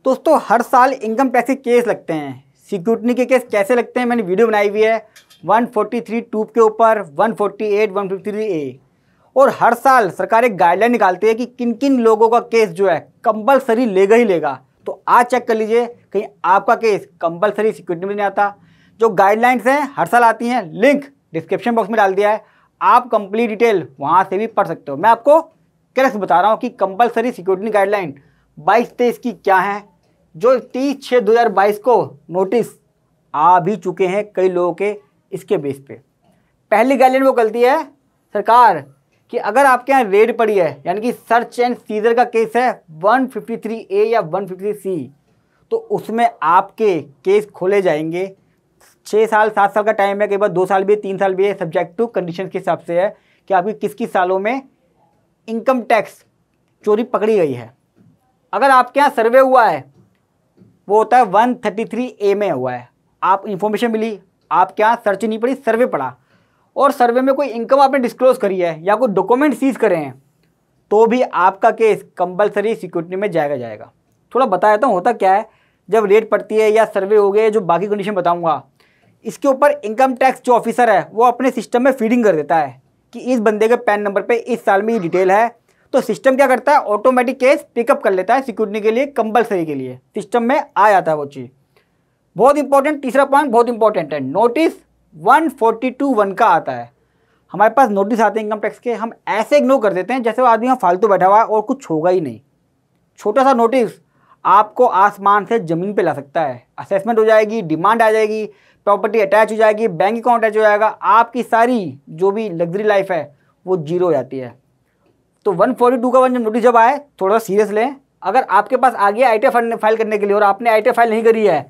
दोस्तों हर साल income tax के केस लगते हैं। सिक्योरिटी के केस कैसे लगते हैं मैंने वीडियो बनाई हुई है 143(2) के ऊपर, 148, 153A। और हर साल सरकार एक गाइडलाइन निकालती है कि किन किन लोगों का केस जो है कंपलसरी लेगा ही लेगा। तो आज चेक कर लीजिए कहीं आपका केस कंपलसरी सिक्योरिटी में नहीं आता। जो गाइडलाइंस हैं हर साल आती हैं, लिंक डिस्क्रिप्शन बॉक्स में डाल दिया है, आप कंप्लीट डिटेल वहाँ से भी पढ़ सकते हो। मैं आपको करेक्ट बता रहा हूँ कि कंपलसरी सिक्योरिटी गाइडलाइन 22-23 की क्या है, जो 30/6/2022 को नोटिस आ भी चुके हैं कई लोगों के। इसके बेस पे पहली गाइडलाइन वो गलती है सरकार कि अगर आपके यहाँ रेड पड़ी है, यानी कि सर्च एंड सीजर का केस है 153A या 153C, तो उसमें आपके केस खोले जाएंगे। 6 साल 7 साल का टाइम है, कई बार 2 साल भी है, 3 साल भी है, सब्जेक्ट टू कंडीशन के हिसाब से है कि आपकी किस किस सालों में इनकम टैक्स चोरी पकड़ी गई है। अगर आपके यहाँ सर्वे हुआ है वो होता है 133A में हुआ है, आप इन्फॉर्मेशन मिली, आपके यहाँ सर्च नहीं पड़ी, सर्वे पड़ा, और सर्वे में कोई इनकम आपने डिस्क्लोज करी है या कोई डॉक्यूमेंट सीज करे हैं, तो भी आपका केस कंपलसरी सिक्योरिटी में जाएगा। थोड़ा बता देता हूँ होता क्या है। जब रेट पड़ती है या सर्वे हो गए, जो बाकी कंडीशन बताऊँगा, इसके ऊपर इनकम टैक्स जो ऑफिसर है वो अपने सिस्टम में फीडिंग कर देता है कि इस बंदे के पैन नंबर पे इस साल में ये डिटेल है। तो सिस्टम क्या करता है, ऑटोमेटिक केस पिकअप कर लेता है सिक्योरिटी के लिए, कंपलसरी के लिए सिस्टम में आ जाता है वो चीज़। बहुत इंपॉर्टेंट, तीसरा पॉइंट बहुत इंपॉर्टेंट है, नोटिस 142(1) का आता है। हमारे पास नोटिस आते हैं इनकम टैक्स के, हम ऐसे इग्नोर कर देते हैं जैसे वो आदमी यहाँ फालतू बैठा हुआ है और कुछ होगा ही नहीं। छोटा सा नोटिस आपको आसमान से ज़मीन पे ला सकता है। असेसमेंट हो जाएगी, डिमांड आ जाएगी, प्रॉपर्टी अटैच हो जाएगी, बैंक अकाउंट अटैच हो जाएगा, आपकी सारी जो भी लग्जरी लाइफ है वो जीरो हो जाती है। तो 142 का नोटिस जब आए थोड़ा सीरियस लें। अगर आपके पास आ गया ITF फाइल करने के लिए और आपने ITF फाइल नहीं करी है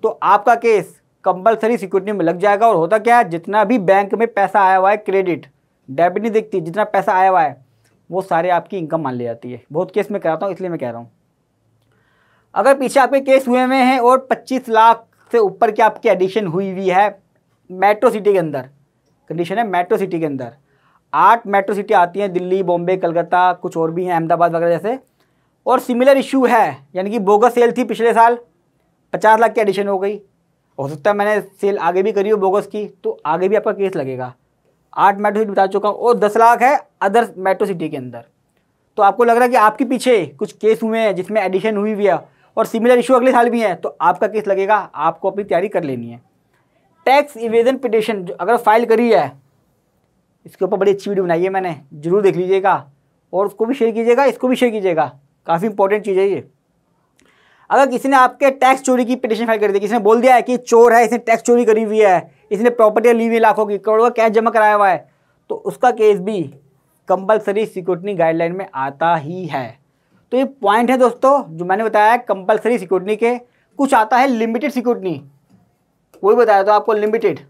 तो आपका केस कंपलसरी सिक्योरिटी में लग जाएगा। और होता क्या है, जितना भी बैंक में पैसा आया हुआ है, क्रेडिट डेबिट नहीं देखती, जितना पैसा आया हुआ है वो सारे आपकी इनकम मान ली जाती है। बहुत केस में कराता हूँ इसलिए मैं कह रहा हूँ। अगर पीछे आपके केस हुए हुए हैं और 25 लाख से ऊपर की आपकी एडिशन हुई हुई है मेट्रो सिटी के अंदर, कंडीशन है मेट्रो सिटी के अंदर 8 मेट्रो सिटी आती हैं, दिल्ली, बॉम्बे, कलकत्ता, कुछ और भी हैं, अहमदाबाद वगैरह जैसे, और सिमिलर इशू है, यानी कि बोगस सेल थी पिछले साल, 50 लाख की एडिशन हो गई, हो सकता है मैंने सेल आगे भी करी हो बोगस की, तो आगे भी आपका केस लगेगा। 8 मेट्रो सिटी बता चुका हूँ और 10 लाख है अदर मेट्रो सिटी के अंदर। तो आपको लग रहा है कि आपके पीछे कुछ केस हुए हैं जिसमें एडिशन हुई हुई है और सिमिलर इशू अगले साल भी है, तो आपका केस लगेगा, आपको अपनी तैयारी कर लेनी है। टैक्स इवेजन पिटिशन अगर फाइल करी है, इसके ऊपर बड़ी अच्छी वीडियो बनाई है मैंने, जरूर देख लीजिएगा और उसको भी शेयर कीजिएगा, इसको भी शेयर कीजिएगा, काफ़ी इंपॉर्टेंट चीज़ है ये। अगर किसी ने आपके टैक्स चोरी की पिटिशन फाइल कर दी, किसी ने बोल दिया है कि चोर है, इसने टैक्स चोरी करी हुई है, इसने प्रॉपर्टी ली हुई लाखों की, करोड़ों का कैश जमा कराया हुआ है, तो उसका केस भी कंपलसरी सिक्योरिटी गाइडलाइन में आता ही है। तो ये पॉइंट है दोस्तों जो मैंने बताया कंपलसरी सिक्योरिटी के। कुछ आता है लिमिटेड सिक्योरिटी, वही बताया तो आपको लिमिटेड।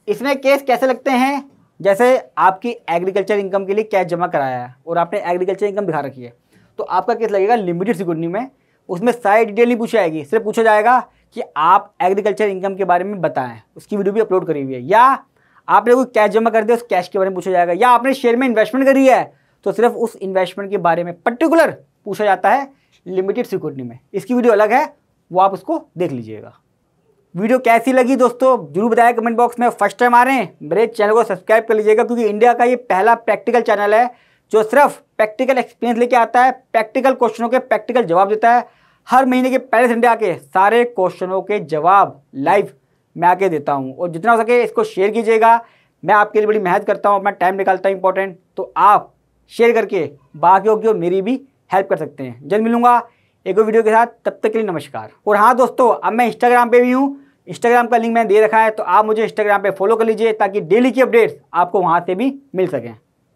इसमें केस कैसे लगते हैं, जैसे आपकी एग्रीकल्चर इनकम के लिए कैश जमा कराया है और आपने एग्रीकल्चर इनकम दिखा रखी है, तो आपका केस लगेगा लिमिटेड सिक्योरिटी में। उसमें सारी डिटेल नहीं पूछी जाएगी, सिर्फ पूछा जाएगा कि आप एग्रीकल्चर इनकम के बारे में बताएं, उसकी वीडियो भी अपलोड करी हुई है, या आपने कोई कैश जमा कर दिया उस कैश के बारे में पूछा जाएगा, या आपने शेयर में इन्वेस्टमेंट करी है तो सिर्फ उस इन्वेस्टमेंट के बारे में पर्टिकुलर पूछा जाता है लिमिटेड सिक्योरिटी में। इसकी वीडियो अलग है, वो आप उसको देख लीजिएगा। वीडियो कैसी लगी दोस्तों जरूर बताया कमेंट बॉक्स में। फर्स्ट टाइम आ रहे हैं मेरे चैनल को सब्सक्राइब कर लीजिएगा, क्योंकि इंडिया का ये पहला प्रैक्टिकल चैनल है जो सिर्फ प्रैक्टिकल एक्सपीरियंस लेके आता है, प्रैक्टिकल क्वेश्चनों के प्रैक्टिकल जवाब देता है। हर महीने के पहले संडे आके सारे क्वेश्चनों के जवाब लाइव मैं आके देता हूँ। और जितना हो सके इसको शेयर कीजिएगा, मैं आपके लिए बड़ी मेहनत करता हूँ, अपना टाइम निकालता हूँ इंपॉर्टेंट, तो आप शेयर करके बाकियों की और मेरी भी हेल्प कर सकते हैं। जल्द मिलूंगा एक और वीडियो के साथ, तब तक के लिए नमस्कार। और हाँ दोस्तों, अब मैं इंस्टाग्राम पे भी हूँ, इंस्टाग्राम का लिंक मैंने दे रखा है, तो आप मुझे इंस्टाग्राम पे फॉलो कर लीजिए ताकि डेली की अपडेट्स आपको वहाँ से भी मिल सकें।